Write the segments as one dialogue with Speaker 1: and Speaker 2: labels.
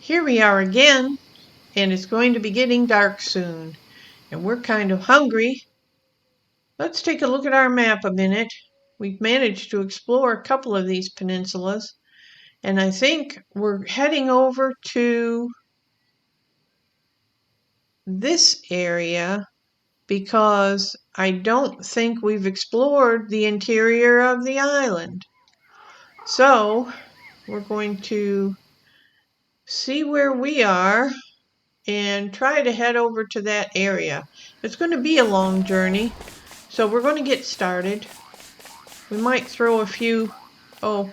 Speaker 1: here we are again, and it's going to be getting dark soon, and we're kind of hungry. Let's take a look at our map a minute. We've managed to explore a couple of these peninsulas, and I think we're heading over to this area because I don't think we've explored the interior of the island. So we're going to see where we are and try to head over to that area. It's going to be a long journey, so we're going to get started. We might throw a few, all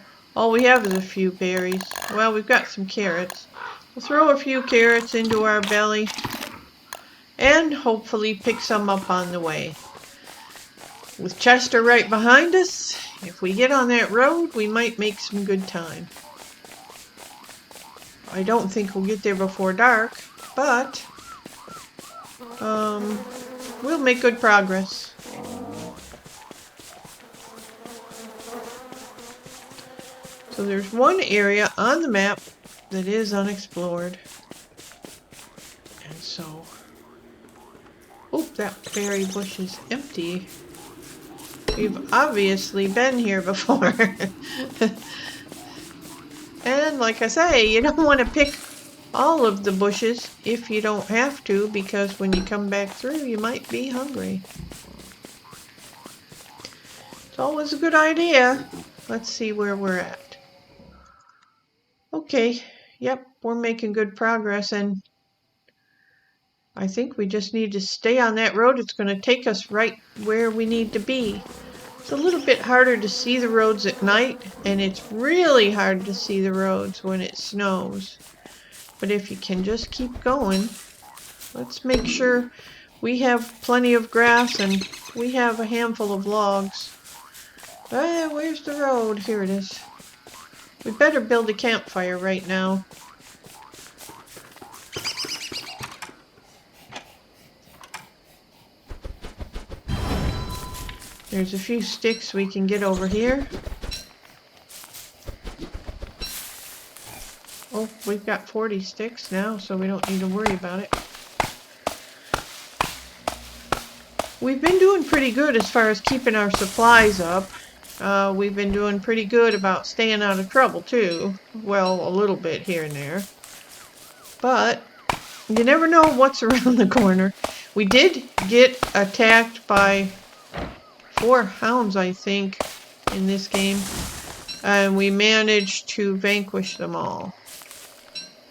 Speaker 1: we have is a few berries. Well, we've got some carrots. We'll throw a few carrots into our belly and hopefully pick some up on the way. With Chester right behind us, if we get on that road, we might make some good time. I don't think we'll get there before dark, but we'll make good progress. So there's one area on the map that is unexplored. And so, that berry bush is empty. We've obviously been here before. And like I say, you don't want to pick all of the bushes if you don't have to, because when you come back through, you might be hungry. It's always a good idea. Let's see where we're at. Okay, yep, we're making good progress, and I think we just need to stay on that road. It's going to take us right where we need to be. It's a little bit harder to see the roads at night, and it's really hard to see the roads when it snows. But if you can just keep going, let's make sure we have plenty of grass and we have a handful of logs. Where's the road? Here it is. We better build a campfire right now. There's a few sticks we can get over here. Oh, we've got 40 sticks now, so we don't need to worry about it. We've been doing pretty good as far as keeping our supplies up. We've been doing pretty good about staying out of trouble, too. Well, a little bit here and there. But you never know what's around the corner. We did get attacked by 4 hounds, I think, in this game. And we managed to vanquish them all.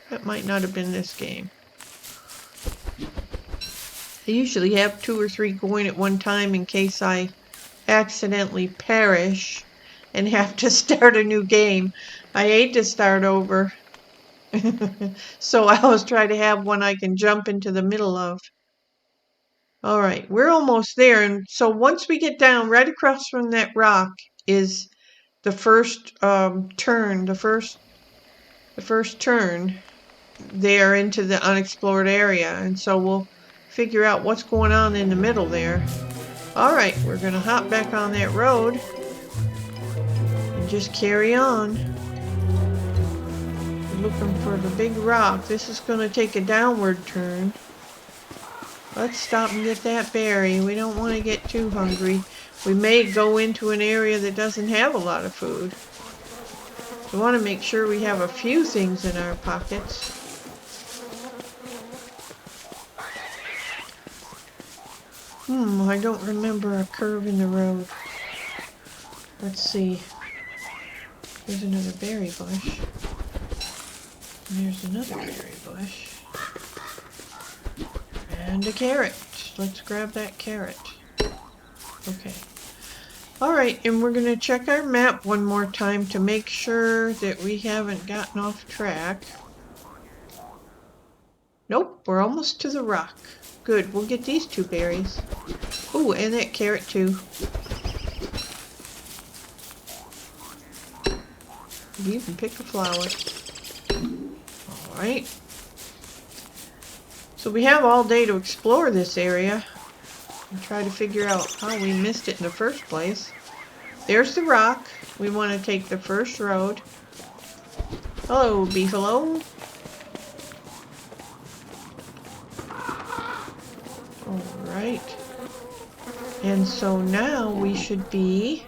Speaker 1: That might not have been this game. I usually have 2 or 3 going at one time in case I accidentally perish and have to start a new game. I hate to start over. So I always try to have one I can jump into the middle of. Alright, we're almost there, and so once we get down, right across from that rock is the first turn, the first turn there into the unexplored area, and so we'll figure out what's going on in the middle there. Alright, we're gonna hop back on that road and just carry on. We're looking for the big rock. This is gonna take a downward turn. Let's stop and get that berry. We don't want to get too hungry. We may go into an area that doesn't have a lot of food. We want to make sure we have a few things in our pockets. I don't remember a curve in the road. Let's see. There's another berry bush. And there's another berry bush. And a carrot. Let's grab that carrot. Okay. Alright, and we're going to check our map one more time to make sure that we haven't gotten off track. Nope, we're almost to the rock. Good, we'll get these 2 berries. Ooh, and that carrot too. You can pick a flower. Alright. So we have all day to explore this area and try to figure out how we missed it in the first place. There's the rock. We want to take the first road. Hello, beefalo. right. And so now we should be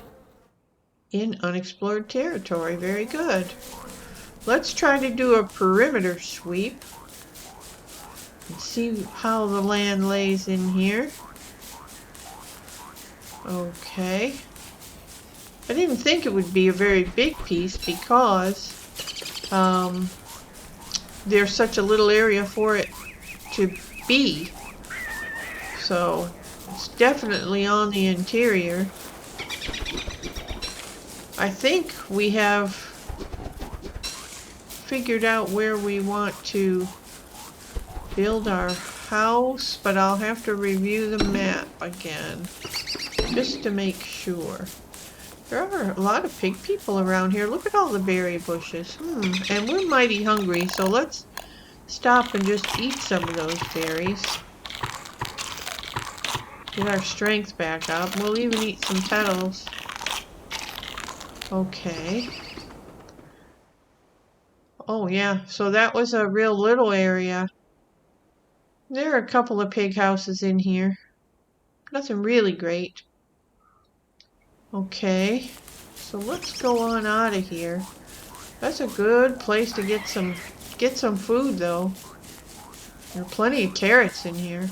Speaker 1: in unexplored territory. Very good. Let's try to do a perimeter sweep and see how the land lays in here. Okay. I didn't think it would be a very big piece because there's such a little area for it to be. So it's definitely on the interior. I think we have figured out where we want to build our house, but I'll have to review the map again just to make sure. There are a lot of pig people around here. Look at all the berry bushes. And we're mighty hungry, so let's stop and just eat some of those berries. Get our strength back up. We'll even eat some petals. Okay. Oh yeah, so that was a real little area. There are a couple of pig houses in here. Nothing really great. Okay, so let's go on out of here. That's a good place to get some food though. There are plenty of carrots in here.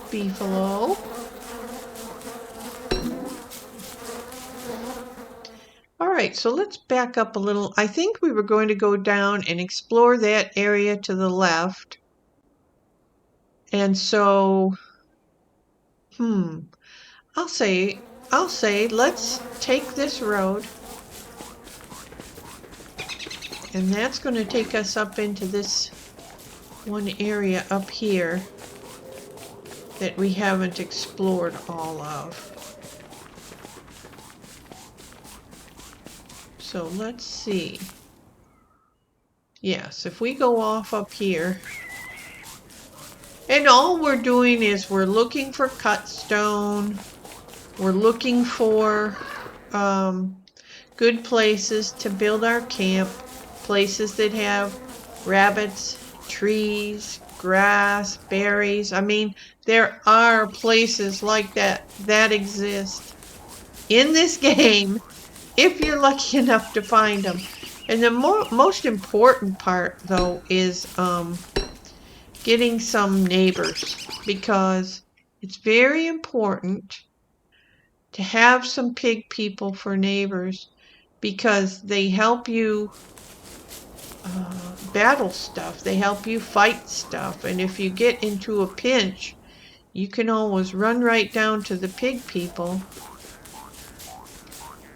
Speaker 1: Beefalo. Alright, so let's back up a little. I think we were going to go down and explore that area to the left. And so, I'll say let's take this road. And that's going to take us up into this one area up here that we haven't explored all of. So let's see. Yes, if we go off up here, and all we're doing is we're looking for cut stone, we're looking for good places to build our camp, places that have rabbits, trees, grass, berries. I mean, there are places like that exist in this game if you're lucky enough to find them. And the most important part, though, is getting some neighbors, because it's very important to have some pig people for neighbors, because they help you battle stuff. They help you fight stuff. And if you get into a pinch, you can always run right down to the pig people,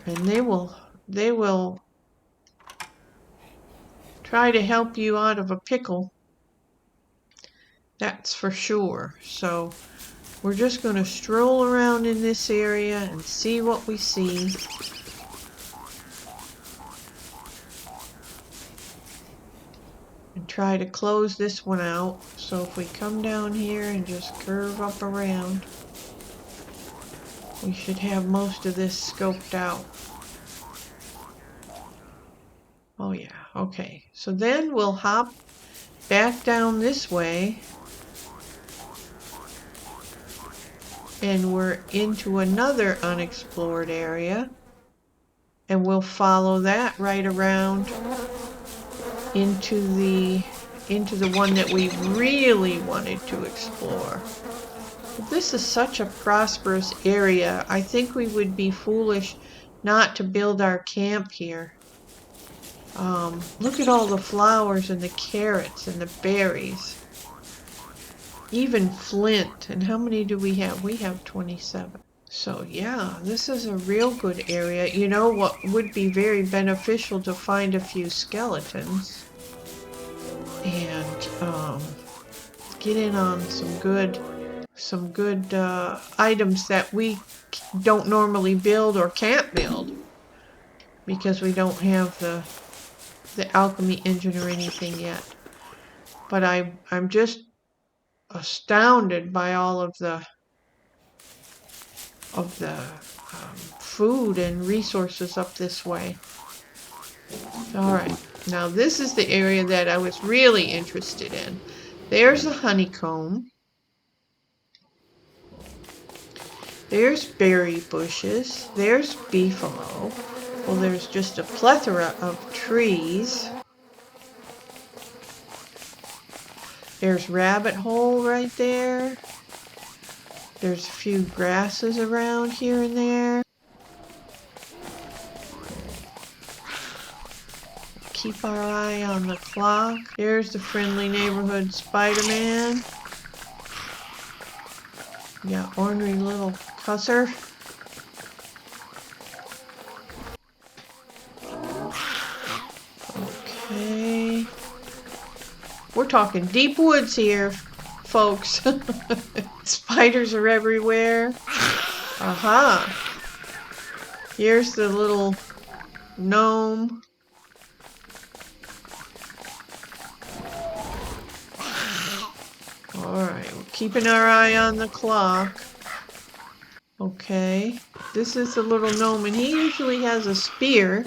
Speaker 1: and they will try to help you out of a pickle. That's for sure. So we're just going to stroll around in this area and see what we see. And try to close this one out. So if we come down here and just curve up around, we should have most of this scoped out. Oh yeah, okay. So then we'll hop back down this way, and we're into another unexplored area, and we'll follow that right around into the one that we really wanted to explore. But this is such a prosperous area. I think we would be foolish not to build our camp here. Look at all the flowers and the carrots and the berries. Even flint. And how many do we have? We have 27. So yeah, this is a real good area. You know what would be very beneficial to find a few skeletons and get in on some good items that we don't normally build or can't build because we don't have the alchemy engine or anything yet. But I'm just astounded by all of the food and resources up this way. All right, now this is the area that I was really interested in. There's the honeycomb. There's berry bushes. There's beefalo. Well, there's just a plethora of trees. There's rabbit hole right there. There's a few grasses around here and there. Keep our eye on the clock. There's the friendly neighborhood Spider-Man. Yeah, ornery little cusser. Okay. We're talking deep woods here, folks. Spiders are everywhere. Aha. Here's the little gnome. Alright, we're keeping our eye on the clock. Okay. This is the little gnome, and he usually has a spear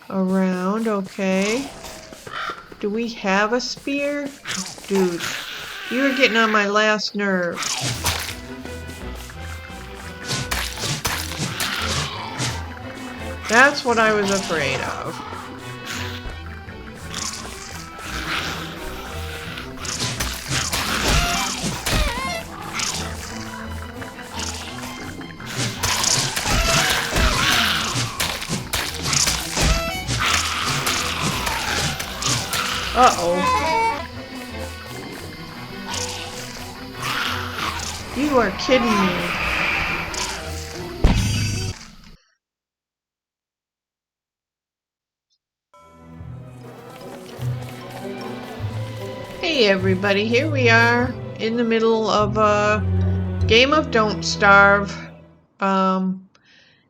Speaker 1: around. Okay. Do we have a spear? Dude, you are getting on my last nerve. That's what I was afraid of. Uh-oh. You are kidding me. Hey everybody, here we are in the middle of a game of Don't Starve.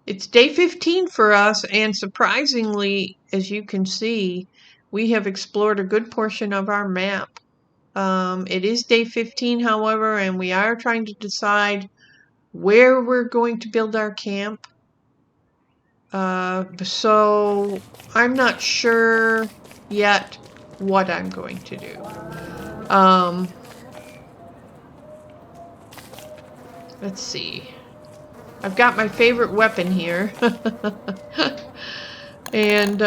Speaker 1: It's day 15 for us, and surprisingly, as you can see, we have explored a good portion of our map. It is day 15, however, and we are trying to decide where we're going to build our camp. So I'm not sure yet what I'm going to do. Let's see. I've got my favorite weapon here. And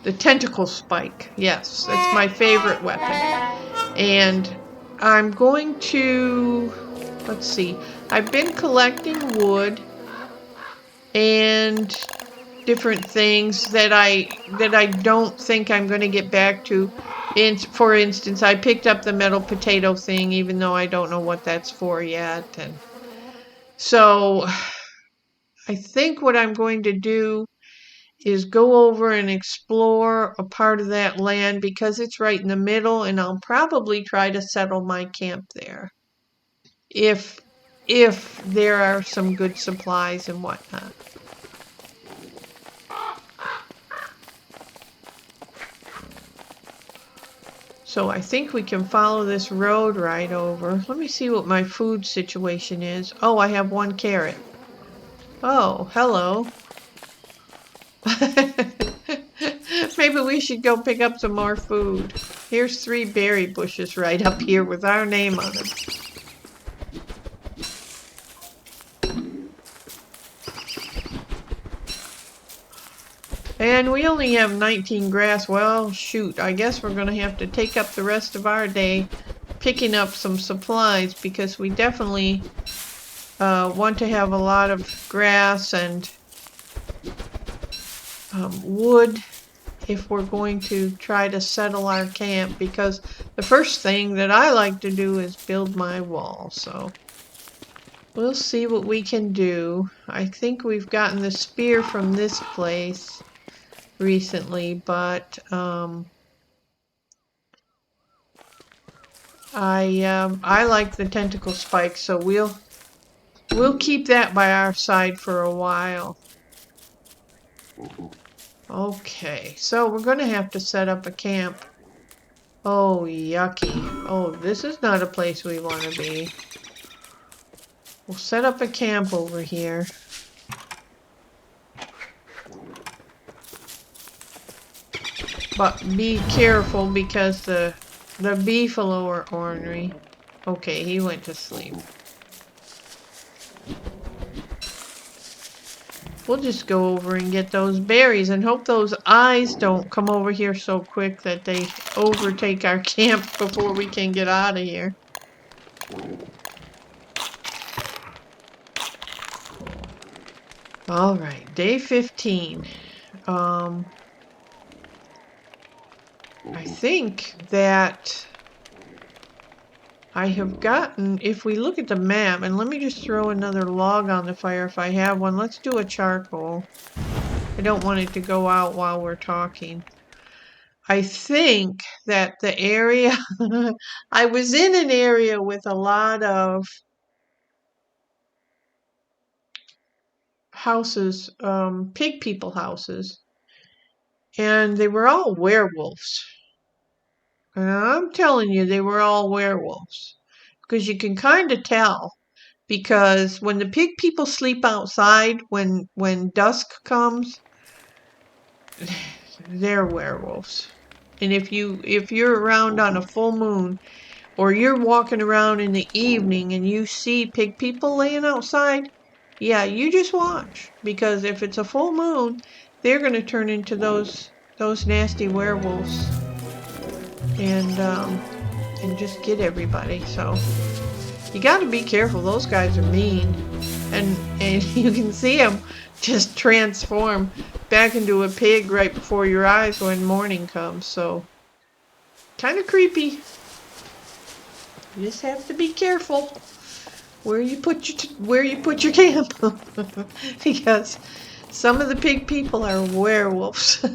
Speaker 1: the tentacle spike. Yes, that's my favorite weapon. And I'm going to, let's see. I've been collecting wood and different things that I don't think I'm going to get back to. For instance, I picked up the metal potato thing, even though I don't know what that's for yet. And so I think what I'm going to do is go over and explore a part of that land because it's right in the middle, and I'll probably try to settle my camp there. If there are some good supplies and whatnot. So I think we can follow this road right over. Let me see what my food situation is. Oh, I have 1 carrot. Oh, hello. Maybe we should go pick up some more food. Here's 3 berry bushes right up here with our name on them. And we only have 19 grass. Well, shoot, I guess we're going to have to take up the rest of our day picking up some supplies because we definitely want to have a lot of grass and wood if we're going to try to settle our camp, because the first thing that I like to do is build my wall. So we'll see what we can do. I think we've gotten the spear from this place recently, but I like the tentacle spike, so we'll keep that by our side for a while. Okay, so we're gonna have to set up a camp. Oh, yucky. Oh, this is not a place we want to be. We'll set up a camp over here. But be careful because the beefalo are ornery. Okay, he went to sleep. We'll just go over and get those berries and hope those eyes don't come over here so quick that they overtake our camp before we can get out of here. All right, day 15. I think that I have gotten, if we look at the map, and let me just throw another log on the fire if I have one. Let's do a charcoal. I don't want it to go out while we're talking. I think that the area, I was in an area with a lot of houses, pig people houses, and they were all werewolves. And I'm telling you, they were all werewolves. Because you can kind of tell. Because when the pig people sleep outside, when dusk comes, they're werewolves. And if you're around on a full moon, or you're walking around in the evening and you see pig people laying outside, yeah, you just watch. Because if it's a full moon, they're going to turn into those nasty werewolves and just get everybody. So you got to be careful. Those guys are mean, and you can see them just transform back into a pig right before your eyes when morning comes. So kind of creepy. You just have to be careful where you put your camp because some of the pig people are werewolves.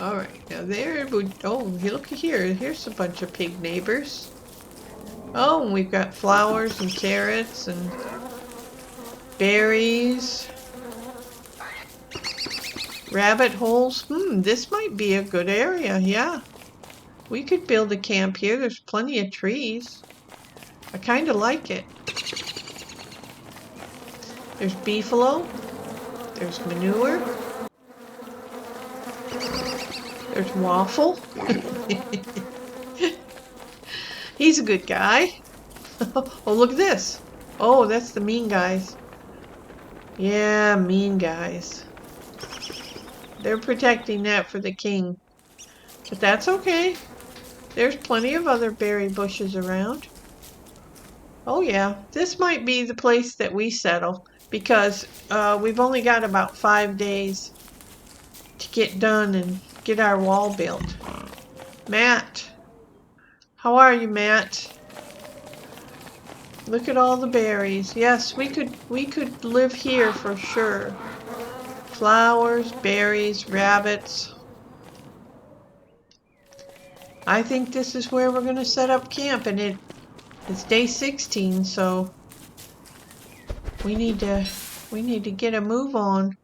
Speaker 1: All right, now there. Oh, look here. Here's a bunch of pig neighbors. Oh, and we've got flowers and carrots and berries. Rabbit holes. This might be a good area. Yeah, we could build a camp here. There's plenty of trees. I kind of like it. There's beefalo. There's manure. There's Waffle. He's a good guy. Oh, look at this. Oh, that's the mean guys. Yeah, mean guys. They're protecting that for the king. But that's okay. There's plenty of other berry bushes around. Oh yeah, this might be the place that we settle because we've only got about 5 days to get done and get our wall built. Matt. How are you, Matt? Look at all the berries. Yes, we could live here for sure. Flowers, berries, rabbits. I think this is where we're going to set up camp, and it's day 16, so we need to get a move on.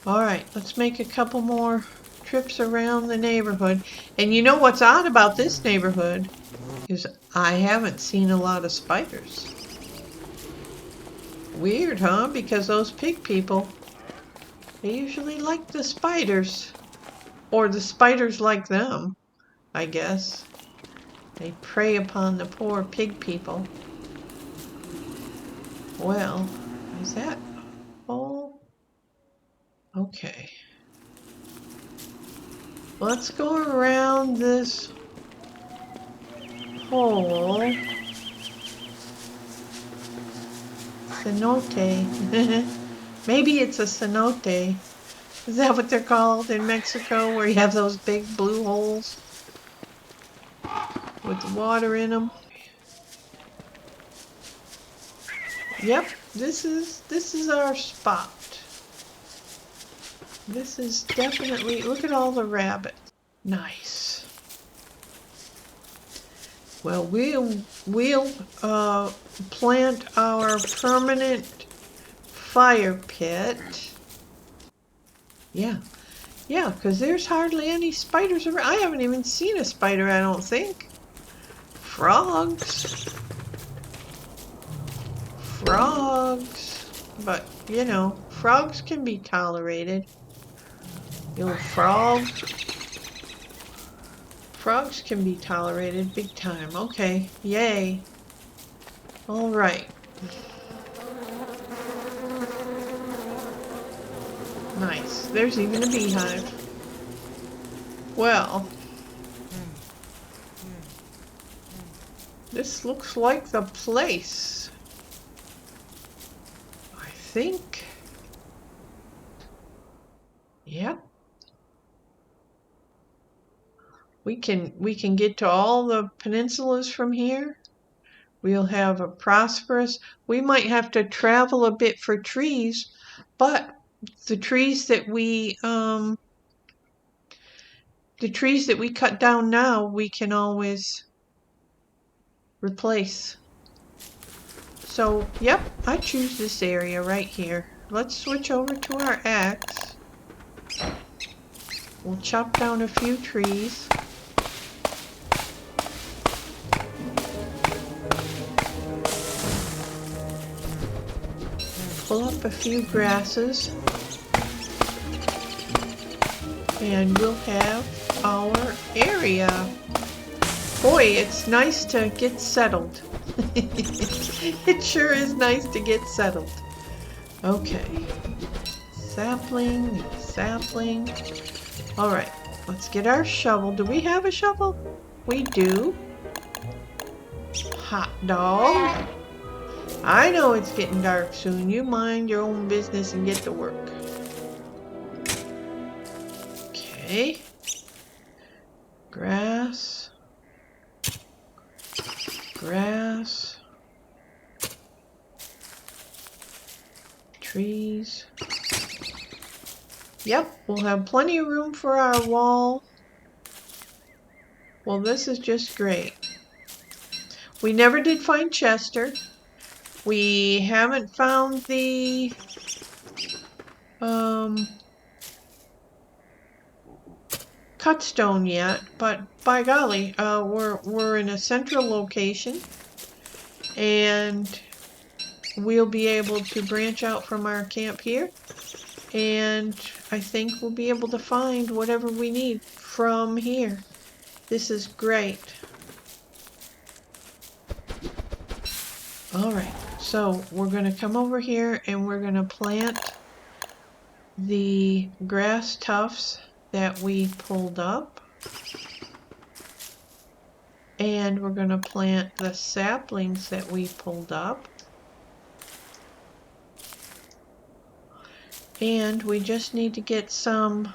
Speaker 1: All right, let's make a couple more trips around the neighborhood. And you know what's odd about this neighborhood is I haven't seen a lot of spiders. Weird, huh? Because those pig people, they usually like the spiders. Or the spiders like them, I guess. They prey upon the poor pig people. Well, is that all? Okay. Let's go around this hole. Cenote. Maybe it's a cenote. Is that what they're called in Mexico, where you have those big blue holes with water in them? Yep, this is our spot. This is definitely, look at all the rabbits. Nice. Well, we'll plant our permanent fire pit. Yeah, because there's hardly any spiders around. I haven't even seen a spider, I don't think. Frogs. but you know, frogs can be tolerated. You little frog. Frogs can be tolerated big time. Okay, yay. All right. Nice. There's even a beehive. Well, this looks like the place. I think. Yep. We can get to all the peninsulas from here. We'll have a prosperous. We might have to travel a bit for trees, but the trees that we cut down now, we can always replace. So, yep, I choose this area right here. Let's switch over to our axe. We'll chop down a few trees. Pull up a few grasses. And we'll have our area. Boy, it's nice to get settled. It sure is nice to get settled. Okay. Sapling, sapling. Alright, let's get our shovel. Do we have a shovel? We do. Hot dog. I know it's getting dark soon. You mind your own business and get to work. Okay. Grass. Grass. Trees. Yep, we'll have plenty of room for our wall. Well, this is just great. We never did find Chester. We haven't found the cut stone yet, but by golly, we're in a central location, and we'll be able to branch out from our camp here, and I think we'll be able to find whatever we need from here. This is great. All right, so we're going to come over here and we're going to plant the grass tufts that we pulled up. And we're going to plant the saplings that we pulled up. And we just need to get some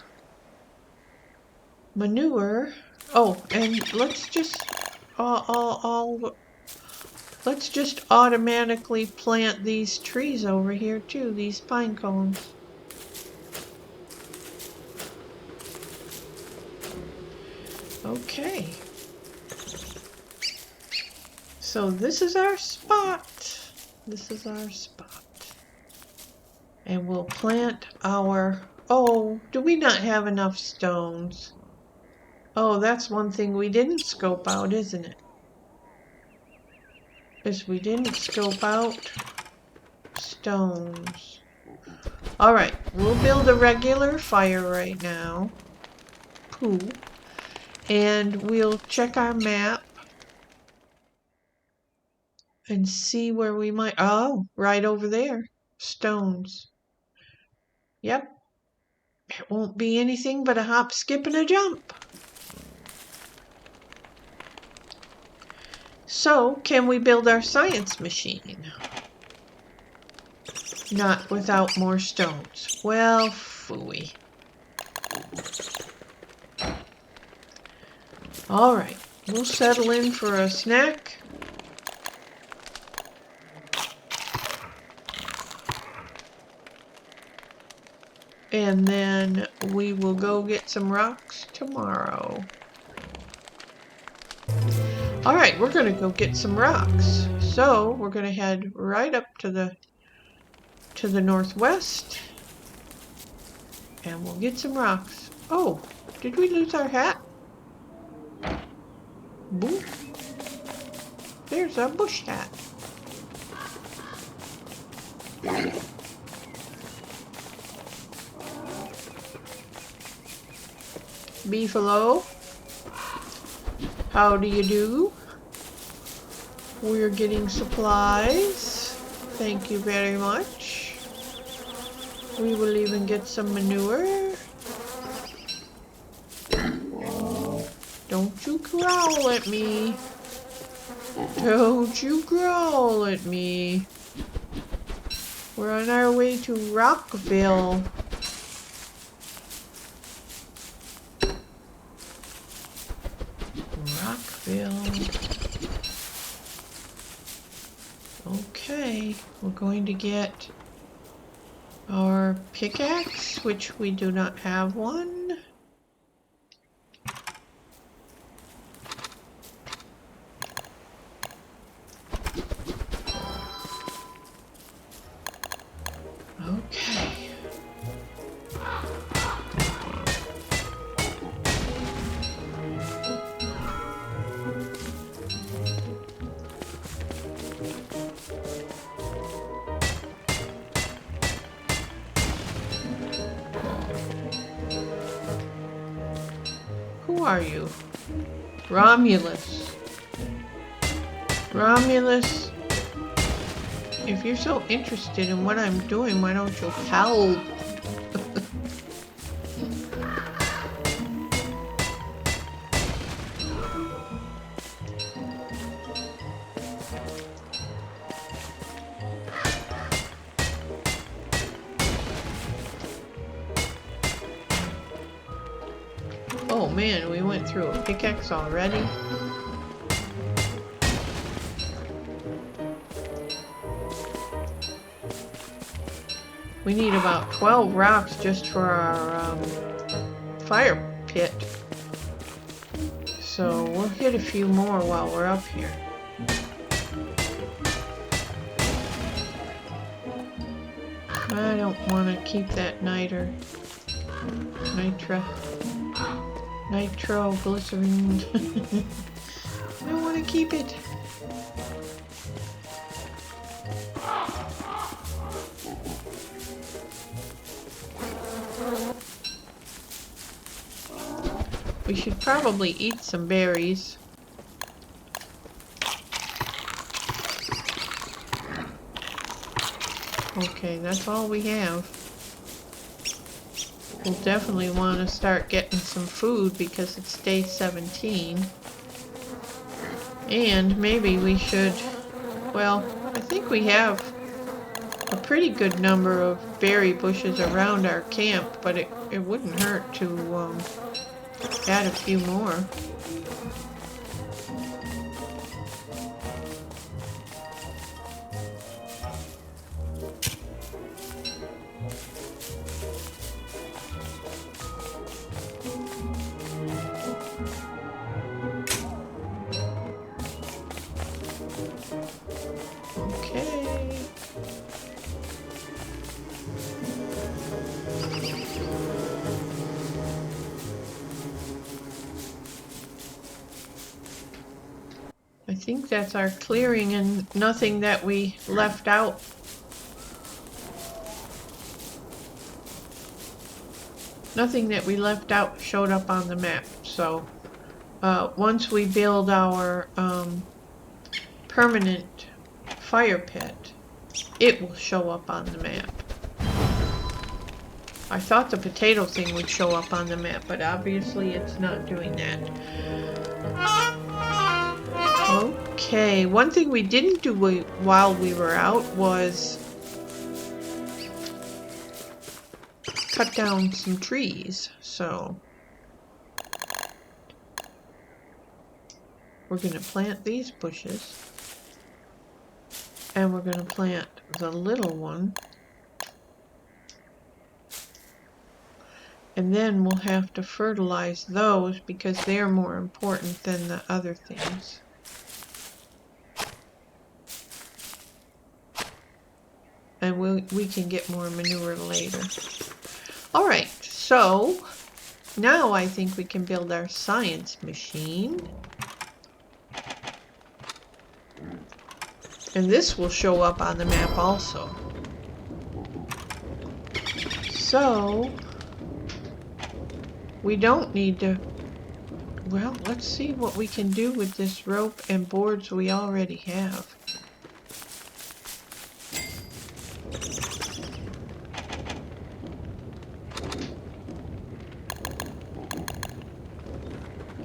Speaker 1: manure. Oh, and let's just let's just automatically plant these trees over here too, these pine cones. Okay. So this is our spot. This is our spot. And we'll plant our... Oh, do we not have enough stones? Oh, that's one thing we didn't scope out, isn't it? Is we didn't scope out stones. Alright, we'll build a regular fire right now. Cool. And we'll check our map and see where we might... Oh, right over there. Stones. Yep. It won't be anything but a hop, skip, and a jump. So, can we build our science machine? Not without more stones. Well, phooey. Alright, we'll settle in for a snack. And then we will go get some rocks tomorrow. Alright, we're going to go get some rocks. So, we're going to head right up to the northwest. And we'll get some rocks. Oh, did we lose our hat? Boop. There's our bush hat. Beefalo. How do you do? We're getting supplies. Thank you very much. We will even get some manure. Don't you growl at me. Don't you growl at me. We're on our way to Rockville. Rockville. Okay, we're going to get our pickaxe, which we do not have one. Okay. Who are you? Romulus. Romulus, if you're so interested in what I'm doing, why don't you help? Oh man, we went through a pickaxe already. We need about 12 rocks just for our fire pit. So we'll hit a few more while we're up here. I don't want to keep that nitroglycerin. I don't want to keep it. We should probably eat some berries. Okay, that's all we have. We'll definitely want to start getting some food because it's day 17. And maybe we should, well, I think we have a pretty good number of berry bushes around our camp, but it wouldn't hurt to add a few more. Okay. I think that's our clearing and nothing that we left out. Nothing that we left out showed up on the map. So once we build our permanent fire pit, it will show up on the map. I thought the potato thing would show up on the map, but obviously it's not doing that. Okay, one thing we didn't do while we were out was cut down some trees, so we're going to plant these bushes, and we're going to plant the little one, and then we'll have to fertilize those because they're more important than the other things. And we can get more manure later. Alright, so now I think we can build our science machine. And this will show up on the map also. So we don't need to. Well, let's see what we can do with this rope and boards we already have.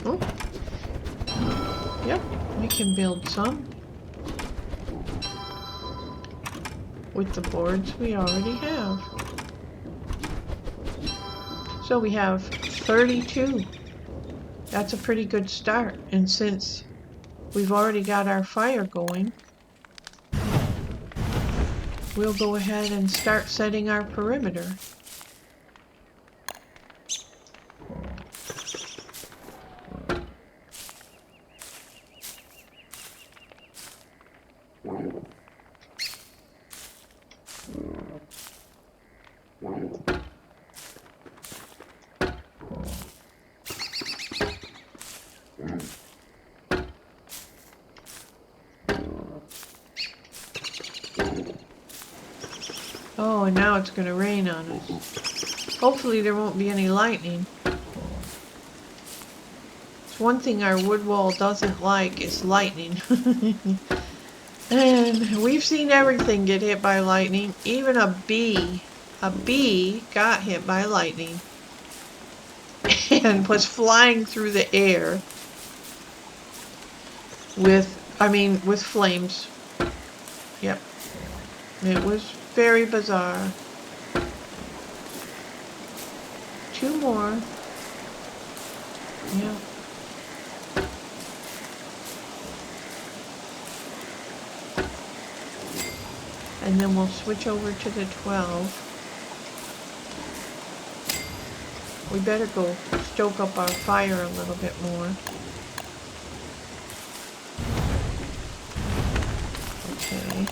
Speaker 1: Oh, yep, we can build some with the boards we already have. So we have 32. That's a pretty good start. And since we've already got our fire going, we'll go ahead and start setting our perimeter. Oh, and now it's going to rain on us. Hopefully there won't be any lightning. It's one thing our wood wall doesn't like is lightning. And we've seen everything get hit by lightning. Even a bee. A bee got hit by lightning and was flying through the air with flames. Yep. It was very bizarre. 2 more. Yeah. And then we'll switch over to the 12. We better go stoke up our fire a little bit more. Okay.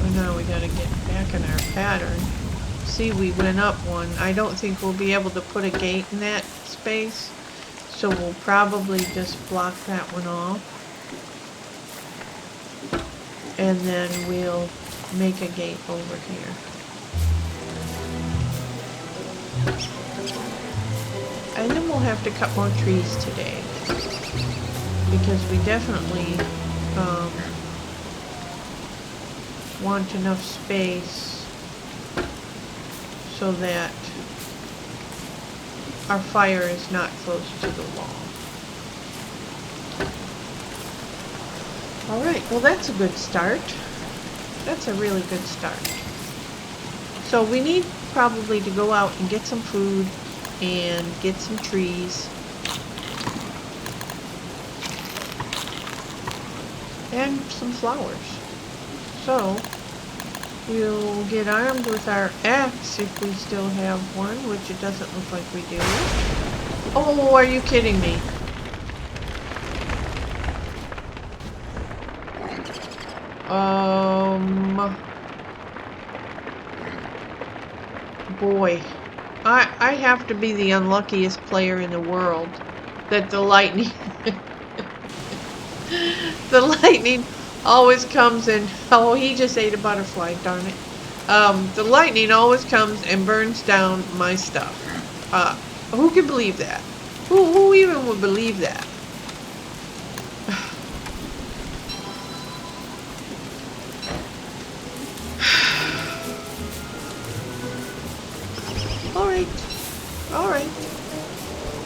Speaker 1: Oh, now we gotta get back in our pattern. See, we went up one. I don't think we'll be able to put a gate in that space, so we'll probably just block that one off. And then we'll make a gate over here. And then we'll have to cut more trees today, because we definitely want enough space so that our fire is not close to the wall. Alright, well that's a good start. That's a really good start. So we need probably to go out and get some food and get some trees. And some flowers. So we'll get armed with our axe if we still have one, which it doesn't look like we do. Oh, are you kidding me? Boy, I have to be the unluckiest player in the world that the lightning the lightning always comes and oh, he just ate a butterfly, darn it. The lightning always comes and burns down my stuff. Who can believe that? Who even would believe that? Alright.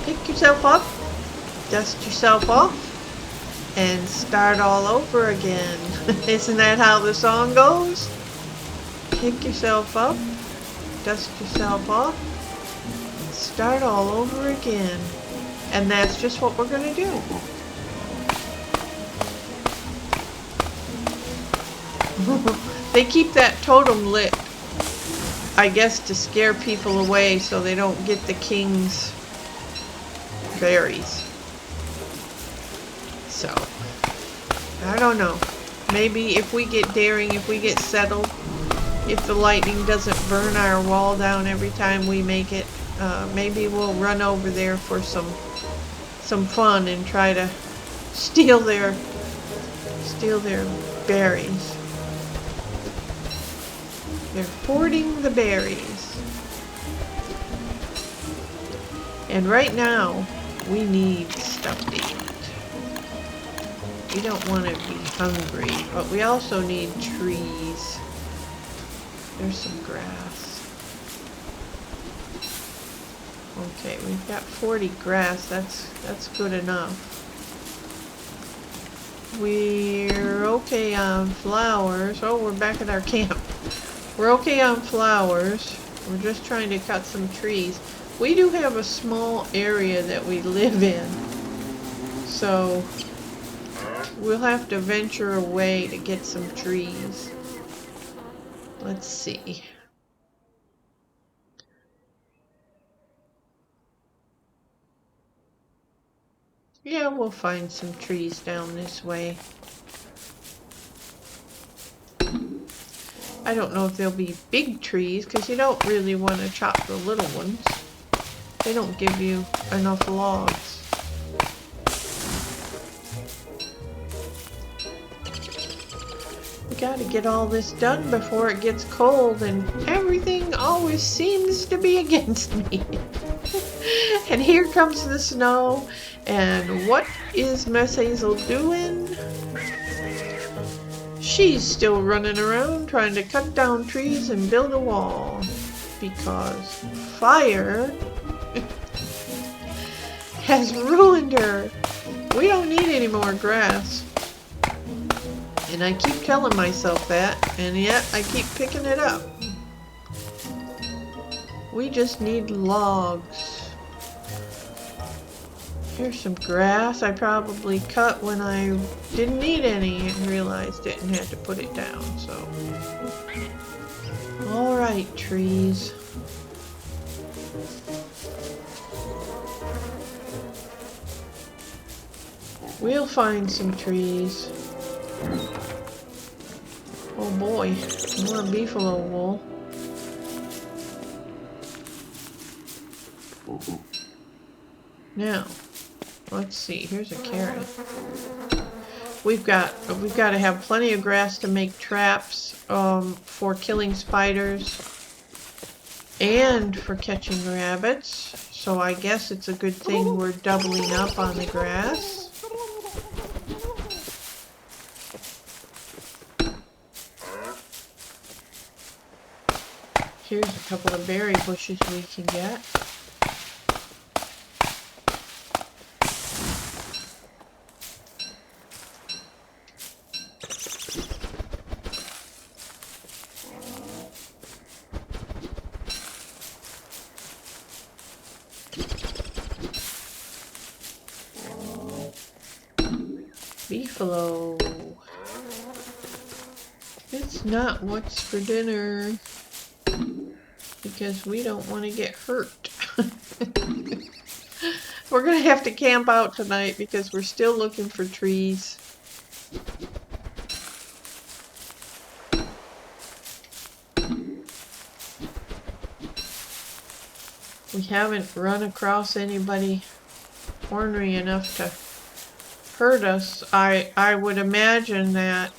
Speaker 1: Pick yourself up, dust yourself off, and start all over again. Isn't that how the song goes? Pick yourself up, dust yourself off, and start all over again. And that's just what we're going to do. They keep that totem lit, I guess, to scare people away so they don't get the king's berries. So, I don't know. Maybe if we get daring, if we get settled, if the lightning doesn't burn our wall down every time we make it, maybe we'll run over there for some fun and try to steal their berries. They're hoarding the berries. And right now, we need stuff to eat. We don't want to be hungry, but we also need trees. There's some grass. Okay, we've got 40 grass. That's good enough. We're okay on flowers. Oh, we're back at our camp. We're okay on flowers. We're just trying to cut some trees. We do have a small area that we live in, so we'll have to venture away to get some trees. Let's see. Yeah, we'll find some trees down this way. I don't know if they'll be big trees, because you don't really want to chop the little ones. They don't give you enough logs. We gotta get all this done before it gets cold, and everything always seems to be against me. And here comes the snow, and what is MessHazel doing? She's still running around trying to cut down trees and build a wall, because fire has ruined her. We don't need any more grass. And I keep telling myself that, and yet I keep picking it up. We just need logs. Here's some grass I probably cut when I didn't need any and realized it and had to put it down, so. Alright, trees. We'll find some trees. Oh boy, more beefalo wool. Now, let's see. Here's a carrot. We've got to have plenty of grass to make traps for killing spiders and for catching rabbits. So I guess it's a good thing we're doubling up on the grass. Here's a couple of berry bushes we can get. Beefalo. It's not what's for dinner, because we don't want to get hurt. We're going to have to camp out tonight because we're still looking for trees. We haven't run across anybody ornery enough to hurt us. I would imagine that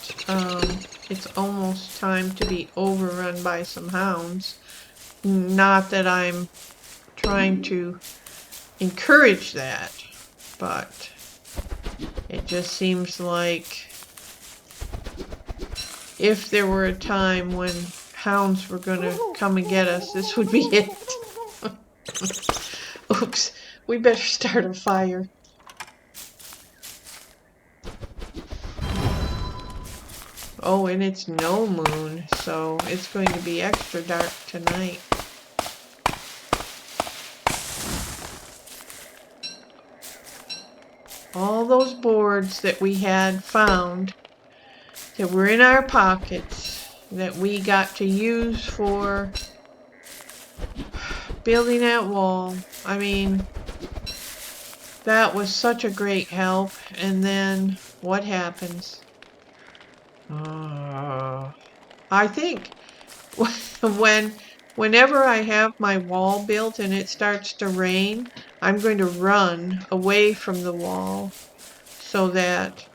Speaker 1: it's almost time to be overrun by some hounds. Not that I'm trying to encourage that, but it just seems like if there were a time when hounds were going to come and get us, this would be it. Oops, we better start a fire. Oh, and it's no moon, so it's going to be extra dark tonight. All those boards that we had found that were in our pockets that we got to use for building that wall. I mean, that was such a great help. And then what happens? I think whenever I have my wall built and it starts to rain, I'm going to run away from the wall so that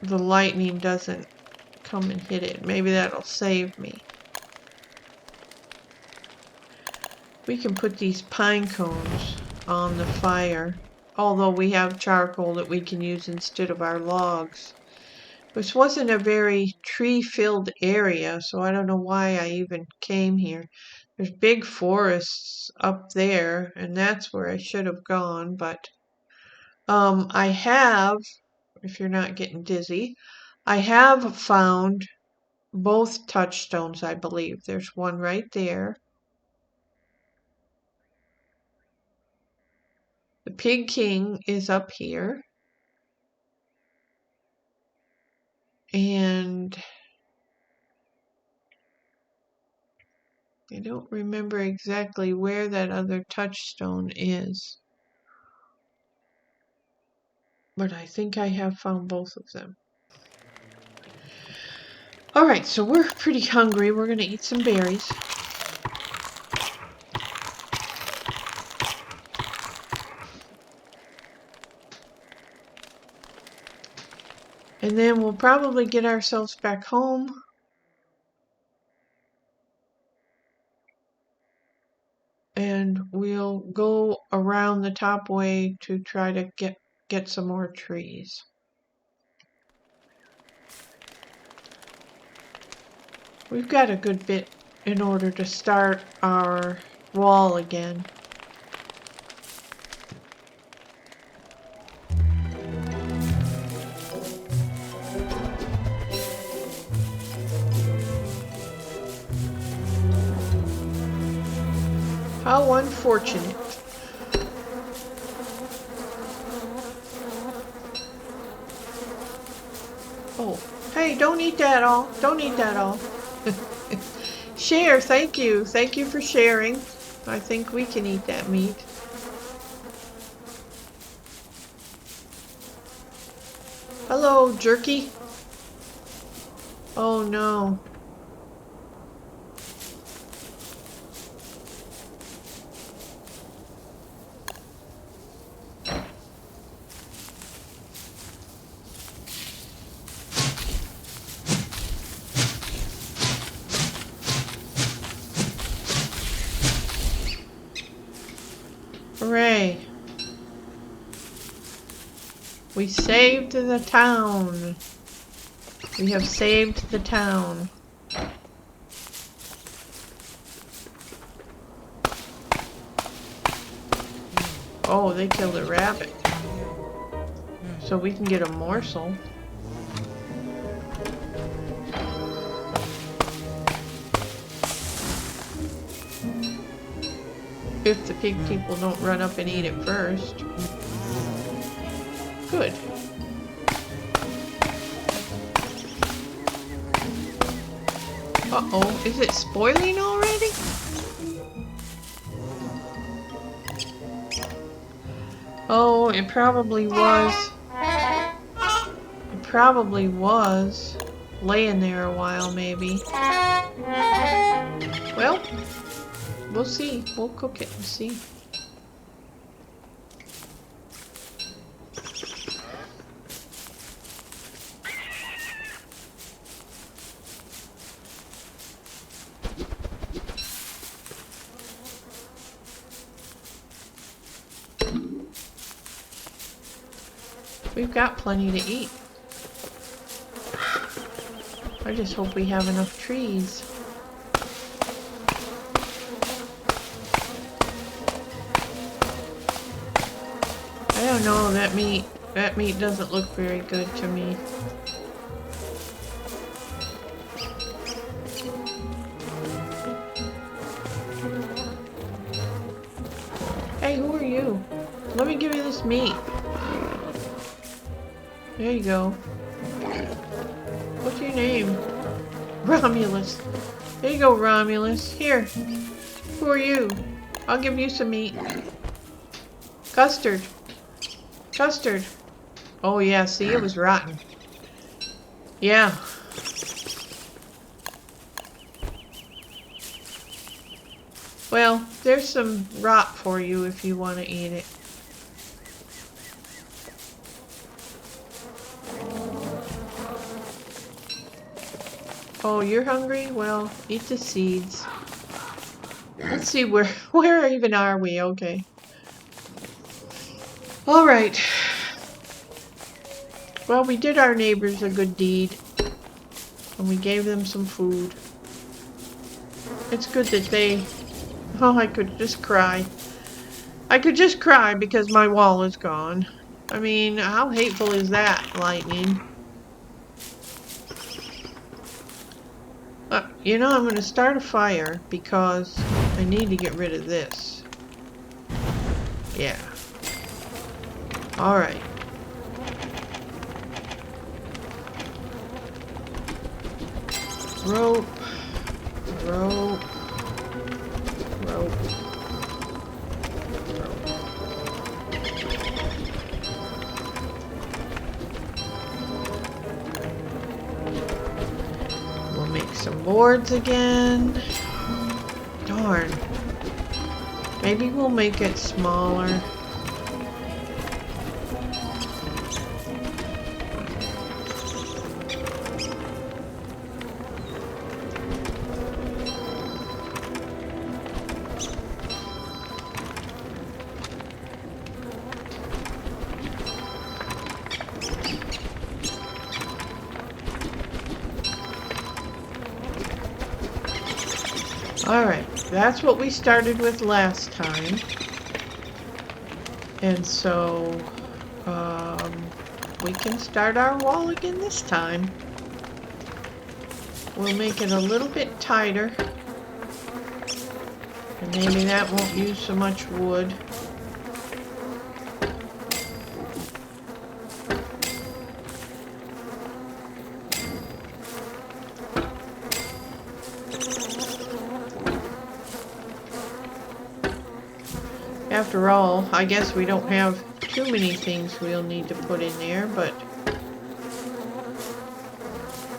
Speaker 1: the lightning doesn't come and hit it. Maybe that'll save me. We can put these pine cones on the fire, although we have charcoal that we can use instead of our logs. This wasn't a very tree-filled area, so I don't know why I even came here. There's big forests up there, and that's where I should have gone, but I have, if you're not getting dizzy, I have found both touchstones, I believe. There's one right there. The Pig King is up here. And I don't remember exactly where that other touchstone is. But I think I have found both of them. Alright, so we're pretty hungry. We're going to eat some berries. And then we'll probably get ourselves back home. And we'll go around the top way to try to get some more trees. We've got a good bit in order to start our wall again. How unfortunate. Oh, hey, don't eat that all. Don't eat that all. Share, thank you. Thank you for sharing. I think we can eat that meat. Hello, jerky. Oh no. Hooray. We saved the town. We have saved the town. Oh, they killed a rabbit. So we can get a morsel. If the pig people don't run up and eat it first. Good. Uh-oh, is it spoiling already? Oh, it probably was. It probably was laying there a while, maybe. Well, we'll see. We'll cook it and see. We've got plenty to eat. I just hope we have enough trees. I don't know, that meat doesn't look very good to me. Hey, who are you? Let me give you this meat. There you go. What's your name? Romulus. There you go, Romulus. Here. Who are you? I'll give you some meat. Custard. Custard. Oh yeah, see, it was rotten. Yeah. Well, there's some rot for you if you want to eat it. Oh, you're hungry? Well, eat the seeds. Let's see, where even are we? Okay. All right. Well, we did our neighbors a good deed, and we gave them some food. It's good that they... Oh, I could just cry. I could just cry because my wall is gone. I mean, how hateful is that, lightning? You know, I'm going to start a fire because I need to get rid of this. Yeah. All right. Rope. Rope. Rope. Rope. We'll make some boards again. Darn. Maybe we'll make it smaller. Alright, that's what we started with last time. And so, we can start our wall again this time. We'll make it a little bit tighter. And maybe that won't use so much wood. After all, I guess we don't have too many things we'll need to put in there, but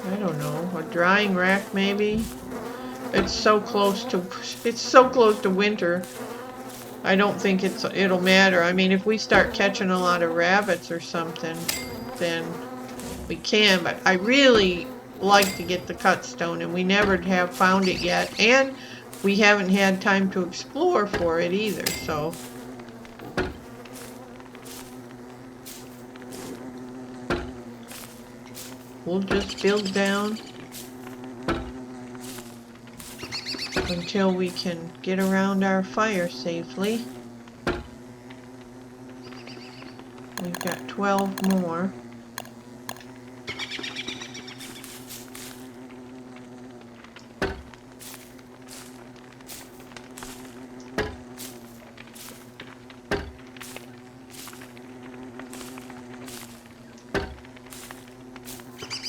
Speaker 1: I don't know, a drying rack maybe? It's so close to winter. I don't think it'll matter. I mean, if we start catching a lot of rabbits or something, then we can, but I really like to get the cut stone, and we never have found it yet, and we haven't had time to explore for it either, so we'll just build down until we can get around our fire safely. We've got 12 more.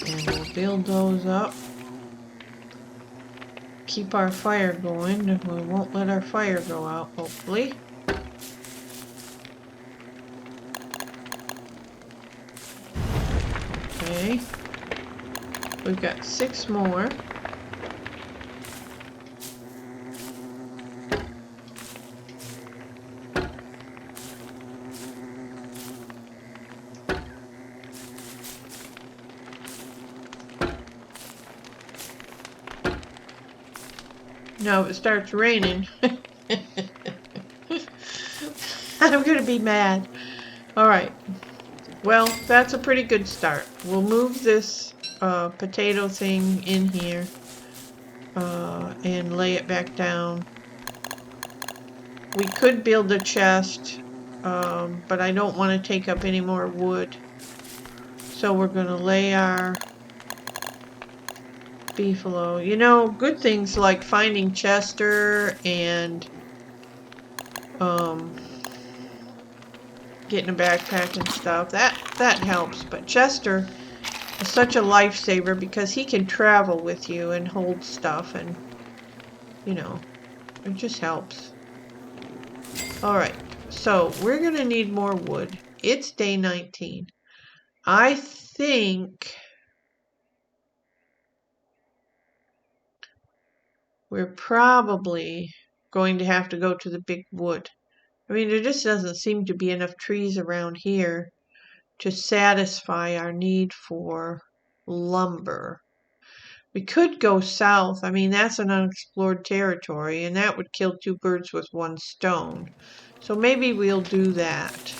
Speaker 1: And we'll build those up. Keep our fire going, and we won't let our fire go out, hopefully. Okay. We've got 6 more. Now if it starts raining, I'm gonna be mad. Alright. Well, that's a pretty good start. We'll move this potato thing in here and lay it back down. We could build a chest, but I don't want to take up any more wood. So we're going to lay our beefalo. You know, good things like finding Chester and getting a backpack and stuff, that helps. But Chester is such a lifesaver because he can travel with you and hold stuff, and you know, it just helps. Alright, so we're gonna need more wood. It's day 19. I think we're probably going to have to go to the big wood. I mean, there just doesn't seem to be enough trees around here to satisfy our need for lumber. We could go south. I mean, that's an unexplored territory, and that would kill two birds with one stone. So maybe we'll do that.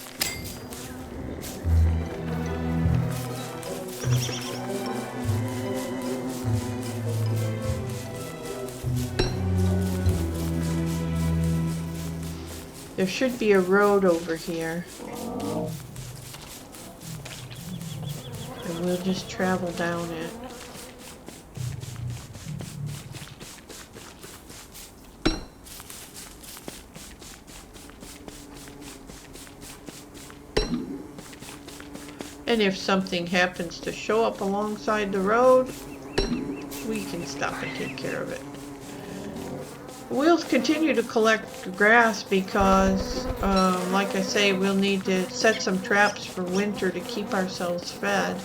Speaker 1: There should be a road over here. And we'll just travel down it. And if something happens to show up alongside the road, we can stop and take care of it. We'll continue to collect grass because, like I say, we'll need to set some traps for winter to keep ourselves fed.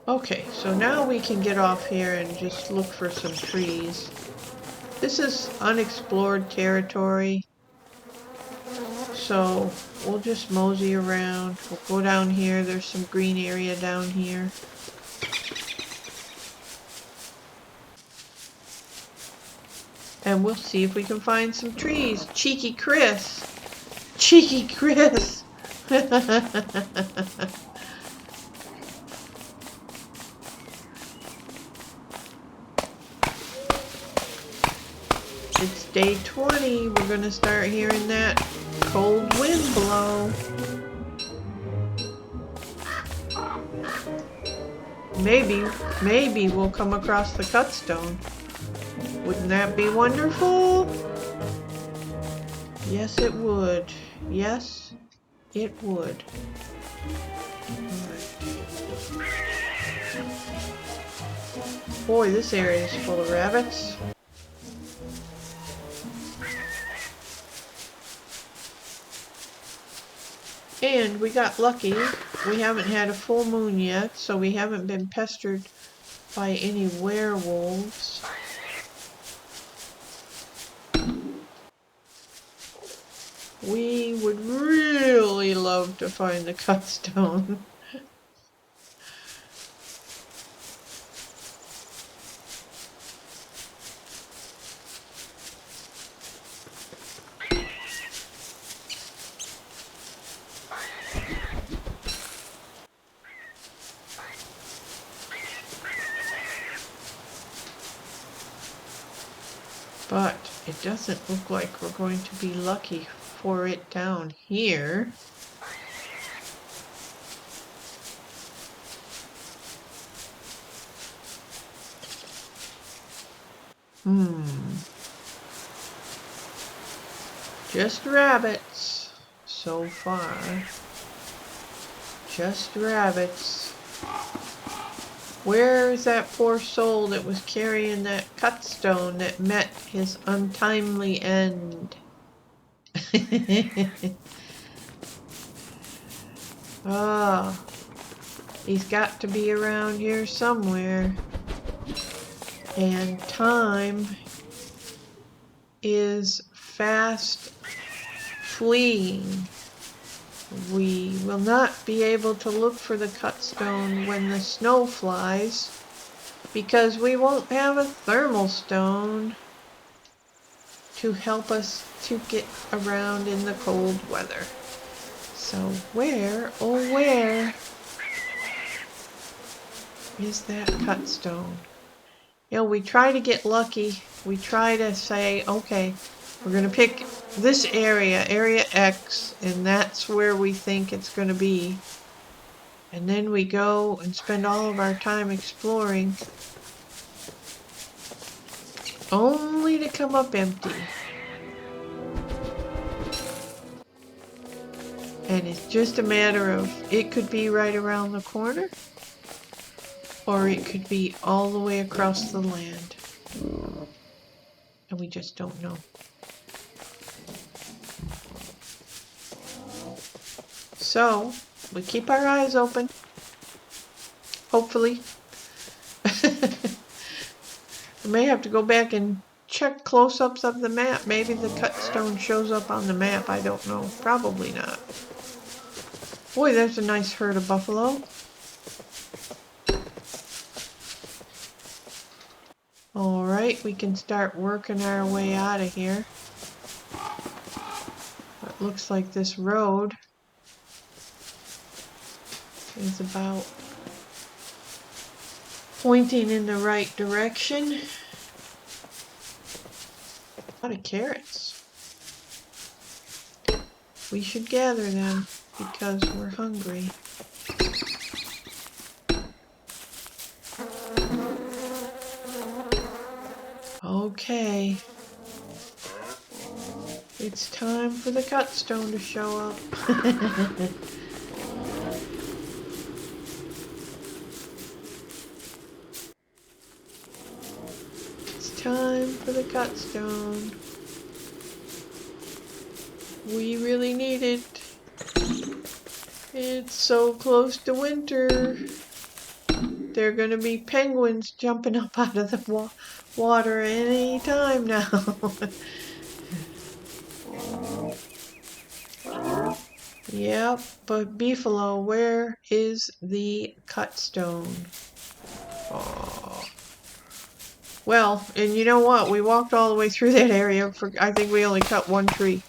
Speaker 1: Okay, so now we can get off here and just look for some trees. This is unexplored territory, so we'll just mosey around. We'll go down here. There's some green area down here. And we'll see if we can find some trees. Cheeky Chris. Cheeky Chris. It's day 20. We're going to start hearing that cold wind blow. Maybe we'll come across the cutstone. Wouldn't that be wonderful? Yes, it would. Yes, it would. Right. Boy, this area is full of rabbits. And we got lucky. We haven't had a full moon yet, so we haven't been pestered by any werewolves. We would really love to find the cutstone. But it doesn't look like we're going to be lucky for it down here. Just rabbits so far. Just rabbits. Where is that poor soul that was carrying that cutstone that met his untimely end? Ah, he's got to be around here somewhere. And time is fast fleeing. We will not be able to look for the cutstone when the snow flies because we won't have a thermal stone to help us to get around in the cold weather. So where, oh where, is that cutstone? You know, we try to get lucky. We try to say, okay, we're going to pick this area, area X, and that's where we think it's going to be. And then we go and spend all of our time exploring, only to come up empty. And it's just a matter of, it could be right around the corner, or it could be all the way across the land. And we just don't know. So, we keep our eyes open. Hopefully. We may have to go back and check close-ups of the map. Maybe the cutstone shows up on the map. I don't know. Probably not. Boy, that's a nice herd of buffalo. All right, we can start working our way out of here. It looks like this road is about pointing in the right direction. A lot of carrots. We should gather them because we're hungry. Okay. It's time for the cut stone to show up. It's time for the cut stone. We really need it. It's so close to winter. There are going to be penguins jumping up out of the water any time now. Yep, but Beefalo, where is the cut stone? Oh. Well, and you know what? We walked all the way through that area. I think we only cut one tree.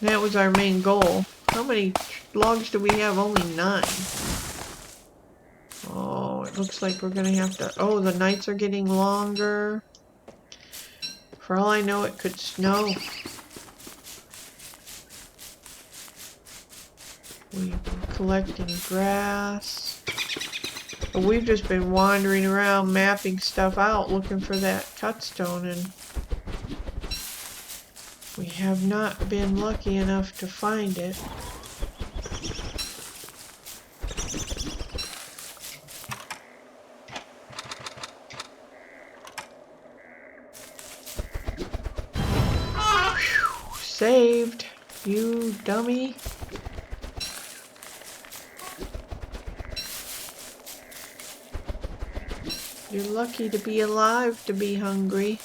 Speaker 1: And that was our main goal. How many logs do we have? Only 9. Oh, it looks like we're going to have to... Oh, the nights are getting longer. For all I know, it could snow. We're collecting grass. But we've just been wandering around, mapping stuff out, looking for that cut stone, and we have not been lucky enough to find it. Whew, saved, you dummy. You're lucky to be alive to be hungry.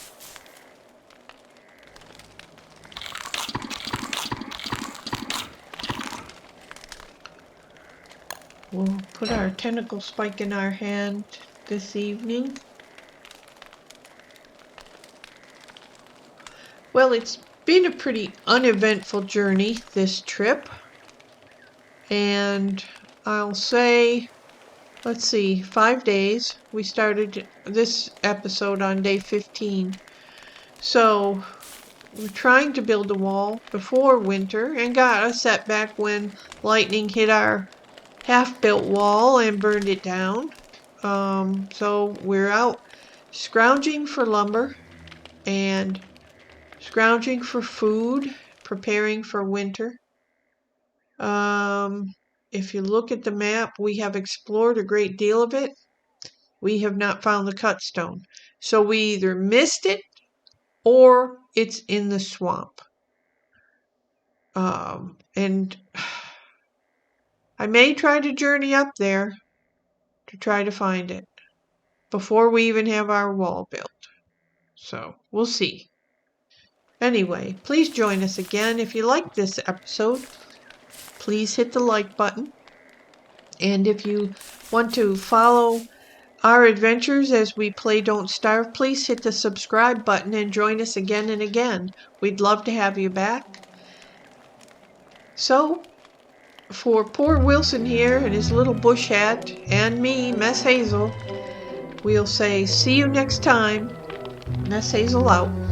Speaker 1: We'll put our tentacle spike in our hand this evening. Well, it's been a pretty uneventful journey, this trip. And I'll say, let's see, 5 days. We started this episode on day 15. So we're trying to build a wall before winter and got a setback when lightning hit our half-built wall and burned it down. So we're out scrounging for lumber and scrounging for food, preparing for winter. If you look at the map, we have explored a great deal of it. We have not found the cut stone. So we either missed it or it's in the swamp. And I may try to journey up there to try to find it before we even have our wall built. So we'll see. Anyway, please join us again. If you like this episode, please hit the like button. And if you want to follow our adventures as we play Don't Starve, please hit the subscribe button and join us again and again. We'd love to have you back. So, for poor Wilson here and his little bush hat, and me, MessHazel, we'll say see you next time. MessHazel out.